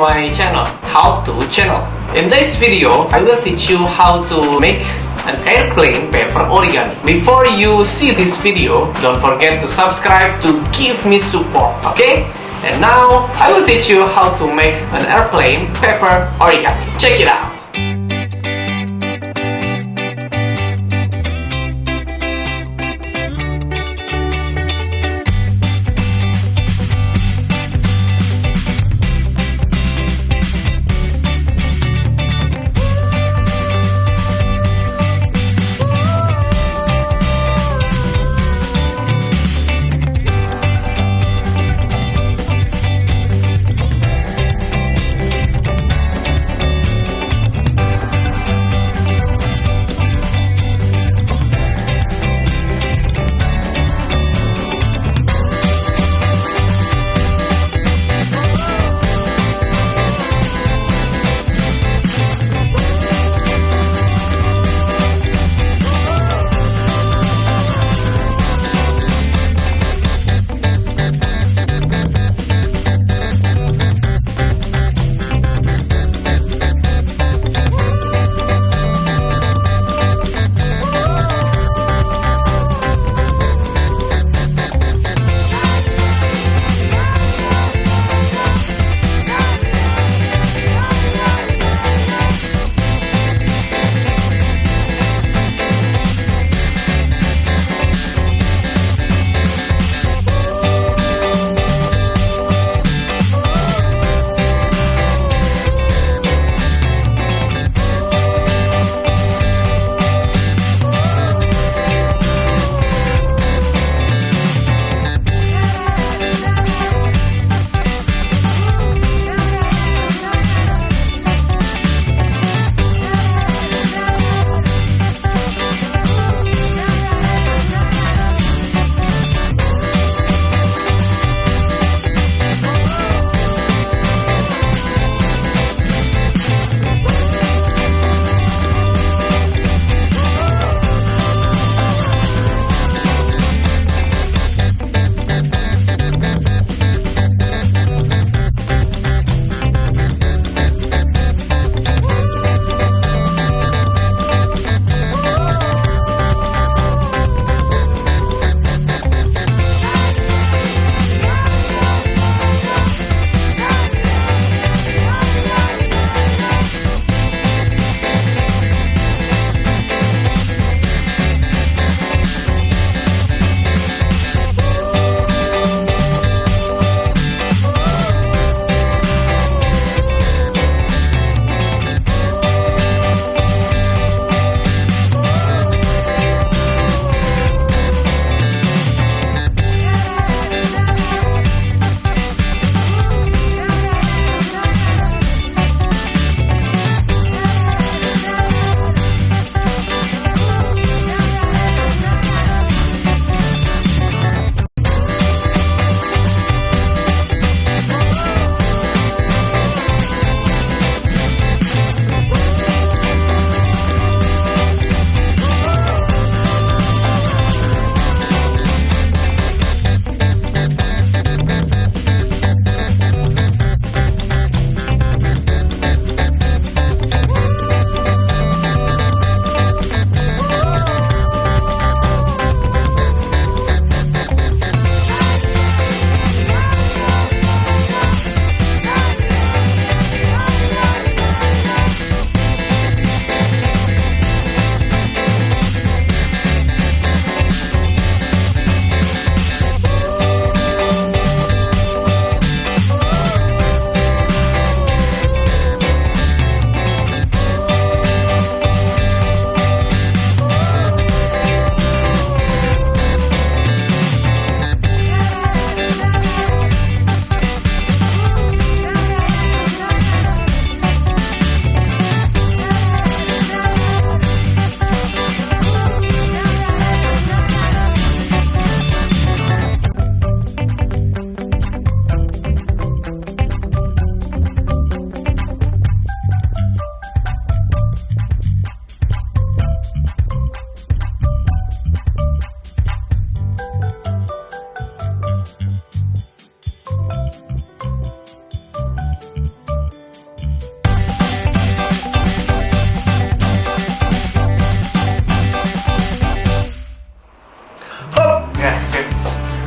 my channel, How To Channel. In this video, I will teach you how to make an airplane paper origami. Before you see this video, don't forget to subscribe to give me support, okay? And now, I will teach you how to make an airplane paper origami. Check it out!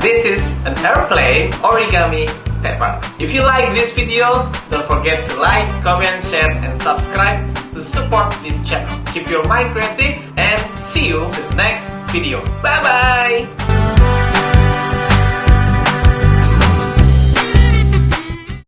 This is an airplane origami paper. If you like this video, don't forget to like, comment, share, and subscribe to support this channel. Keep your mind creative and see you in the next video. Bye bye!